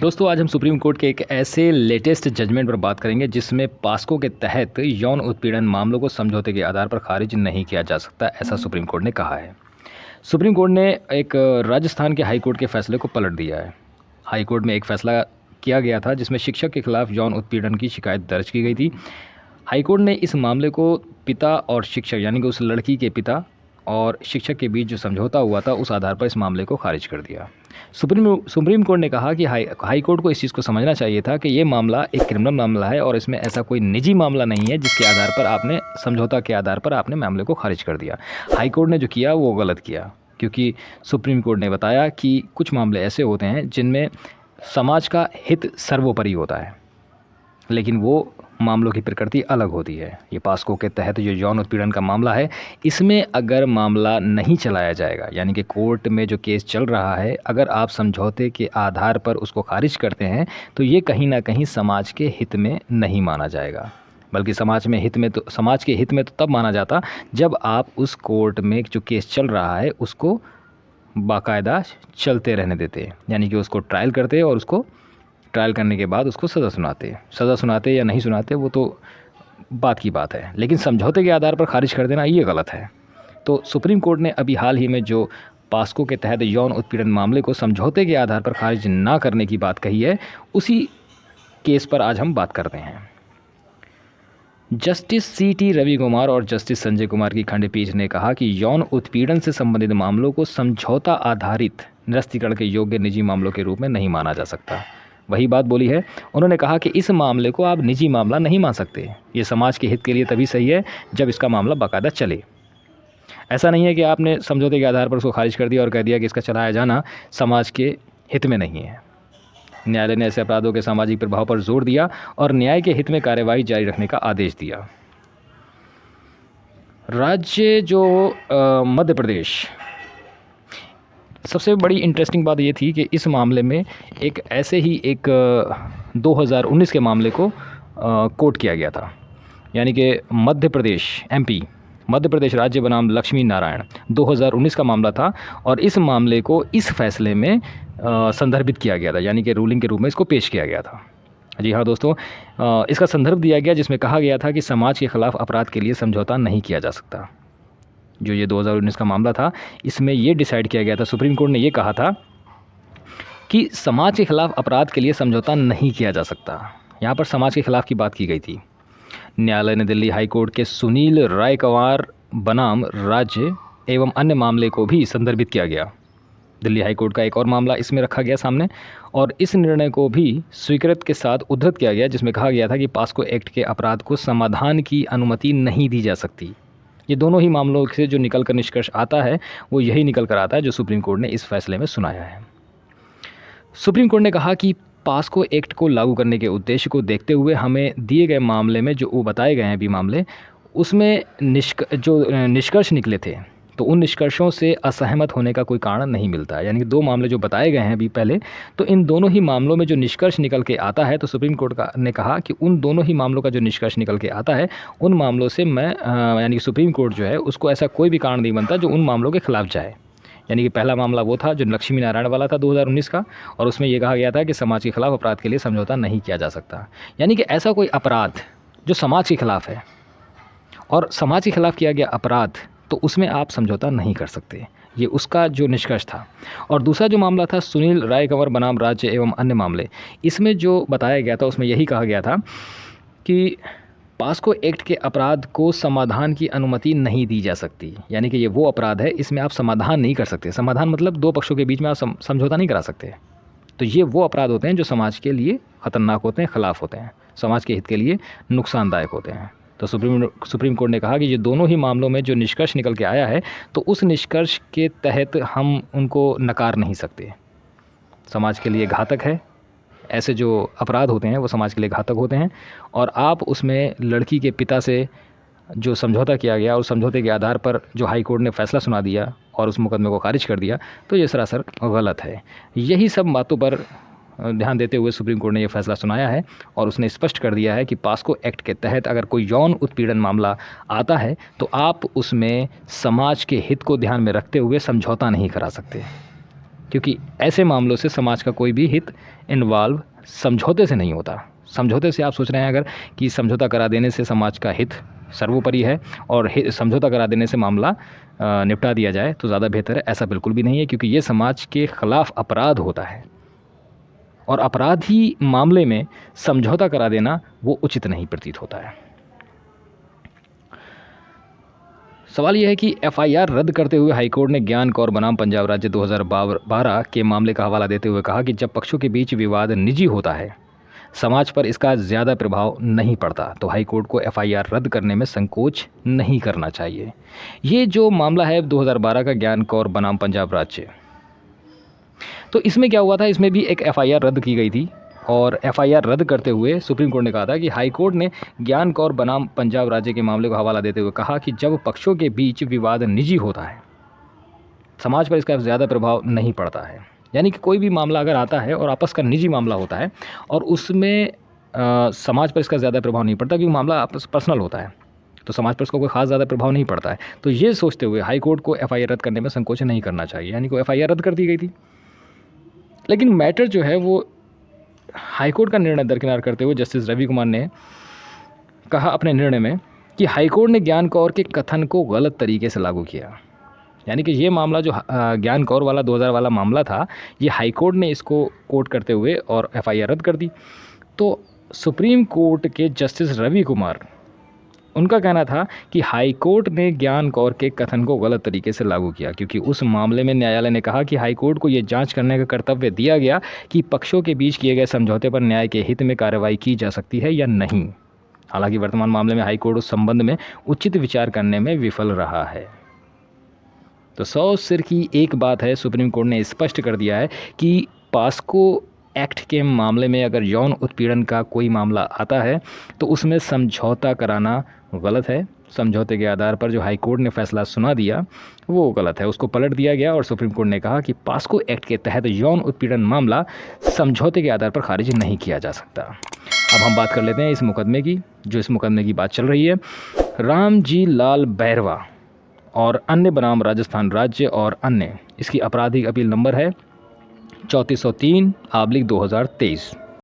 दोस्तों आज हम सुप्रीम कोर्ट के एक ऐसे लेटेस्ट जजमेंट पर बात करेंगे जिसमें पास्को के तहत यौन उत्पीड़न मामलों को समझौते के आधार पर खारिज नहीं किया जा सकता, ऐसा सुप्रीम कोर्ट ने कहा है। सुप्रीम कोर्ट ने एक राजस्थान के हाई कोर्ट के फैसले को पलट दिया है। हाई कोर्ट में एक फैसला किया गया था जिसमें शिक्षक के खिलाफ यौन उत्पीड़न की शिकायत दर्ज की गई थी। हाई कोर्ट ने इस मामले को पिता और शिक्षक यानी कि उस लड़की के पिता और शिक्षक के बीच जो समझौता हुआ था उस आधार पर इस मामले को खारिज कर दिया। सुप्रीम कोर्ट ने कहा कि हाई कोर्ट को इस चीज़ को समझना चाहिए था कि ये मामला एक क्रिमिनल मामला है और इसमें ऐसा कोई निजी मामला नहीं है जिसके आधार पर आपने समझौता के आधार पर आपने मामले को खारिज कर दिया। हाई कोर्ट ने जो किया वो गलत किया, क्योंकि सुप्रीम कोर्ट ने बताया कि कुछ मामले ऐसे होते हैं जिनमें समाज का हित सर्वोपरि होता है, लेकिन वो मामलों की प्रकृति अलग होती है। ये पास्को के तहत जो यौन उत्पीड़न का मामला है, इसमें अगर मामला नहीं चलाया जाएगा, यानी कि कोर्ट में जो केस चल रहा है, अगर आप समझौते के आधार पर उसको खारिज करते हैं तो ये कहीं ना कहीं समाज के हित में नहीं माना जाएगा, बल्कि समाज के हित में तो तब माना जाता जब आप उस कोर्ट में जो केस चल रहा है उसको बाकायदा चलते रहने देते, यानी कि उसको ट्रायल करते और उसको ट्रायल करने के बाद उसको सज़ा सुनाते या नहीं सुनाते वो तो बात की बात है, लेकिन समझौते के आधार पर खारिज कर देना ये गलत है। तो सुप्रीम कोर्ट ने अभी हाल ही में जो पास्को के तहत यौन उत्पीड़न मामले को समझौते के आधार पर खारिज ना करने की बात कही है, उसी केस पर आज हम बात करते हैं। Justice CT. रवि कुमार और जस्टिस संजय कुमार की खंडपीठ ने कहा कि यौन उत्पीड़न से संबंधित मामलों को समझौता आधारित निरस्तीकरण के योग्य निजी मामलों के रूप में नहीं माना जा सकता। वही बात बोली है। उन्होंने कहा कि इस मामले को आप निजी मामला नहीं मान सकते। ये समाज के हित के लिए तभी सही है जब इसका मामला बाकायदा चले। ऐसा नहीं है कि आपने समझौते के आधार पर उसको खारिज कर दिया और कह दिया कि इसका चलाया जाना समाज के हित में नहीं है। न्यायालय ने ऐसे अपराधों के सामाजिक प्रभाव पर जोर दिया और न्याय के हित में कार्यवाही जारी रखने का आदेश दिया। राज्य जो मध्य प्रदेश, सबसे बड़ी इंटरेस्टिंग बात ये थी कि इस मामले में एक ऐसे ही एक 2019 के मामले को कोट किया गया था, यानी कि मध्य प्रदेश राज्य बनाम लक्ष्मी नारायण 2019 का मामला था और इस मामले को इस फैसले में संदर्भित किया गया था, यानी कि रूलिंग के रूप में इसको पेश किया गया था। जी हाँ दोस्तों, इसका संदर्भ दिया गया जिसमें कहा गया था कि समाज के खिलाफ अपराध के लिए समझौता नहीं किया जा सकता। जो ये 2019 का मामला था, इसमें ये डिसाइड किया गया था, सुप्रीम कोर्ट ने ये कहा था कि समाज के खिलाफ अपराध के लिए समझौता नहीं किया जा सकता। यहाँ पर समाज के खिलाफ की बात की गई थी। न्यायालय ने दिल्ली हाई कोर्ट के सुनील रायकवार बनाम राज्य एवं अन्य मामले को भी संदर्भित किया गया। दिल्ली हाई कोर्ट का एक और मामला इसमें रखा गया सामने और इस निर्णय को भी स्वीकृत के साथ उद्धृत किया गया, जिसमें कहा गया था कि पास्को एक्ट के अपराध को समाधान की अनुमति नहीं दी जा सकती। ये दोनों ही मामलों से जो निकल कर निष्कर्ष आता है वो यही निकल कर आता है जो सुप्रीम कोर्ट ने इस फैसले में सुनाया है। सुप्रीम कोर्ट ने कहा कि पास्को एक्ट को लागू करने के उद्देश्य को देखते हुए हमें दिए गए मामले में जो वो बताए गए हैं अभी मामले, उसमें जो निष्कर्ष निकले थे तो उन निष्कर्षों से असहमत होने का कोई कारण नहीं मिलता है। यानी कि दो मामले जो बताए गए हैं अभी पहले, तो इन दोनों ही मामलों में जो निष्कर्ष निकल के आता है, तो सुप्रीम कोर्ट ने कहा कि उन दोनों ही मामलों का जो निष्कर्ष निकल के आता है उन मामलों से यानी कि सुप्रीम कोर्ट जो है उसको ऐसा कोई भी कारण नहीं बनता जो उन मामलों के खिलाफ जाए। यानी कि पहला मामला वो था जो लक्ष्मी नारायण वाला था 2019 का, और उसमें यह कहा गया था कि समाज के खिलाफ अपराध के लिए समझौता नहीं किया जा सकता। यानी कि ऐसा कोई अपराध जो समाज के खिलाफ है और समाज के खिलाफ किया गया अपराध, तो उसमें आप समझौता नहीं कर सकते। ये उसका जो निष्कर्ष था। और दूसरा जो मामला था सुनील रायकंवर बनाम राज्य एवं अन्य मामले, इसमें जो बताया गया था उसमें यही कहा गया था कि पास्को एक्ट के अपराध को समाधान की अनुमति नहीं दी जा सकती। यानी कि ये वो अपराध है, इसमें आप समाधान नहीं कर सकते। समाधान मतलब दो पक्षों के बीच में आप समझौता नहीं करा सकते। तो ये वो अपराध होते हैं जो समाज के लिए ख़तरनाक होते हैं, ख़िलाफ़ होते हैं, समाज के हित के लिए नुकसानदायक होते हैं। तो सुप्रीम कोर्ट ने कहा कि ये दोनों ही मामलों में जो निष्कर्ष निकल के आया है तो उस निष्कर्ष के तहत हम उनको नकार नहीं सकते। समाज के लिए घातक है, ऐसे जो अपराध होते हैं वो समाज के लिए घातक होते हैं, और आप उसमें लड़की के पिता से जो समझौता किया गया और समझौते के आधार पर जो हाई कोर्ट ने फैसला सुना दिया और उस मुकदमे को खारिज कर दिया, तो ये सरासर गलत है। यही सब बातों पर ध्यान देते हुए सुप्रीम कोर्ट ने यह फैसला सुनाया है और उसने स्पष्ट कर दिया है कि पास्को एक्ट के तहत अगर कोई यौन उत्पीड़न मामला आता है तो आप उसमें समाज के हित को ध्यान में रखते हुए समझौता नहीं करा सकते। क्योंकि ऐसे मामलों से समाज का कोई भी हित इन्वॉल्व समझौते से नहीं होता। समझौते से आप सोच रहे हैं अगर कि समझौता करा देने से समाज का हित सर्वोपरि है और समझौता करा देने से मामला निपटा दिया जाए तो ज़्यादा बेहतर है, ऐसा बिल्कुल भी नहीं है, क्योंकि ये समाज के खिलाफ अपराध होता है और अपराधी मामले में समझौता करा देना वो उचित नहीं प्रतीत होता है। सवाल यह है कि एफआईआर रद्द करते हुए हाईकोर्ट ने ज्ञान कौर बनाम पंजाब राज्य 2012 के मामले का हवाला देते हुए कहा कि जब पक्षों के बीच विवाद निजी होता है, समाज पर इसका ज़्यादा प्रभाव नहीं पड़ता, तो हाईकोर्ट को एफआईआर रद्द करने में संकोच नहीं करना चाहिए। ये जो मामला है 2012 का ज्ञान कौर बनाम पंजाब राज्य, तो इसमें क्या हुआ था, इसमें भी एक एफआईआर रद्द की गई थी और एफआईआर रद्द करते हुए सुप्रीम कोर्ट ने कहा था कि हाई कोर्ट ने ज्ञान कौर बनाम पंजाब राज्य के मामले को हवाला देते हुए कहा कि जब पक्षों के बीच विवाद निजी होता है, समाज पर इसका ज़्यादा प्रभाव नहीं पड़ता है। यानी कि कोई भी मामला अगर आता है और आपस का निजी मामला होता है और उसमें समाज पर इसका ज़्यादा प्रभाव नहीं पड़ता, क्योंकि मामला आपस पर्सनल होता है, तो समाज पर इसका कोई खास ज़्यादा प्रभाव नहीं पड़ता है। तो ये सोचते हुए हाई कोर्ट को एफआईआर रद्द करने में संकोच नहीं करना चाहिए, यानी कि एफआईआर रद्द कर दी गई थी। लेकिन मैटर जो है वो हाईकोर्ट का निर्णय दरकिनार करते हुए जस्टिस रवि कुमार ने कहा अपने निर्णय में कि हाईकोर्ट ने ज्ञान कौर के कथन को गलत तरीके से लागू किया। यानी कि ये मामला जो ज्ञान कौर वाला 2000 वाला मामला था, ये हाईकोर्ट ने इसको कोर्ट करते हुए और एफआईआर रद्द कर दी। तो सुप्रीम कोर्ट के जस्टिस रवि कुमार, उनका कहना था कि हाई कोर्ट ने ज्ञान कौर के कथन को गलत तरीके से लागू किया, क्योंकि उस मामले में न्यायालय ने कहा कि हाई कोर्ट को ये जांच करने का कर्तव्य दिया गया कि पक्षों के बीच किए गए समझौते पर न्याय के हित में कार्रवाई की जा सकती है या नहीं। हालांकि वर्तमान मामले में हाई कोर्ट उस संबंध में उचित विचार करने में विफल रहा है। तो 100 सिर की एक बात है, सुप्रीम कोर्ट ने स्पष्ट कर दिया है कि पास्को एक्ट के मामले में अगर यौन उत्पीड़न का कोई मामला आता है तो उसमें समझौता कराना गलत है। समझौते के आधार पर जो हाई कोर्ट ने फैसला सुना दिया वो गलत है, उसको पलट दिया गया और सुप्रीम कोर्ट ने कहा कि पास्को एक्ट के तहत यौन उत्पीड़न मामला समझौते के आधार पर खारिज नहीं किया जा सकता। अब हम बात कर लेते हैं इस मुकदमे की, जो इस मुकदमे की बात चल रही है। रामजी लाल बैरवा और अन्य बनाम राजस्थान राज्य और अन्य, इसकी आपराधिक अपील नंबर है 3403/2023।